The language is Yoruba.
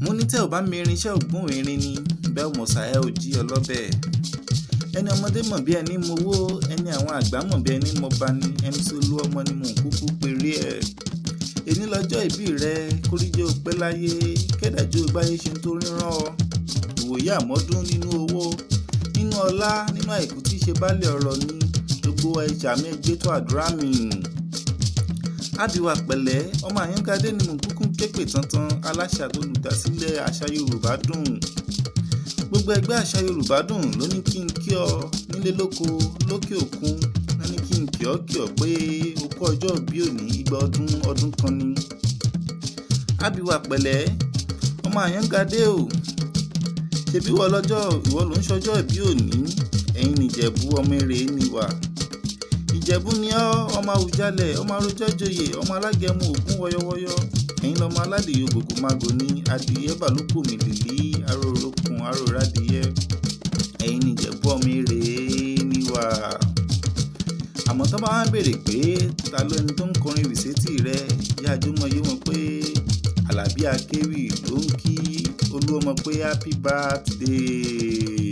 mo ní tẹ́ ò bá mi irinṣẹ́ ògún irin ni bẹ́ẹ̀ mọ̀sá ẹ ò jí ọlọ́bẹ̀. Ẹni ọmọdé mọ̀ bí ẹni mowó, ẹni àwọn àgbà mọ̀ bí ẹni mọba ni, MC Olúọmọ ni mò ń kúkú péré ẹ̀. Èní lọ́jọ́ ìbí rẹ, kóríjẹ́ ó pẹ́ láyé, kẹ́dàjú gbáyé ṣe ń tó ríran ọ. Ìwòye àmọ́dún nínú owó, nínú ọlá, nínú àìkú tí í ṣe baálẹ̀ ọ̀rọ̀ ni, gbogbo ẹja mi gbé tó àdúrà mi. Ábíwá pẹ̀lẹ́, ọmọ Àyánkadé ni mò ń kúkú képe tantan, aláṣà tó lùdásílẹ̀ àṣà Yorùbá dùn. Gbogbo ẹgbẹ́ àṣà Yorùbá dùn ló ní kí n kí ọ nílé lóko lókè òkun, ló ní kí n kí ọ pé o kú ọjọ́ ìbí òní, igba ọdún kan ni. Ábíwá pẹ̀lẹ́, ọmọ Àyánkadé o, ṣebí ìwọ ló ń ṣọjọ́ ìbí òní, ẹ̀yin nìjẹ̀bú ọmọ èrè ni wà. Ìjẹ̀bú ni ọ́, ọmọ Àwùjalẹ̀, ọmọ Arójẹ́joyè, ọmọ Alágẹmọ Ògún wọyọwọyọ, ẹ̀yin lọmọ aládìyẹ ògògò mágò ní adìyẹ bàlúkù mi lìlí arórókun arórádìyẹ, ẹ̀yin nìjẹ̀bú ọmọ èrè ni wà. Àmọ́ tó bá wá béèrè pé ta ló ẹni tó ń kọrin rìsétì rẹ, ìyá àjọmọ yé wọn pé Àlàbí Akéwì ló ń kí Olúọmọ pé happy birthday.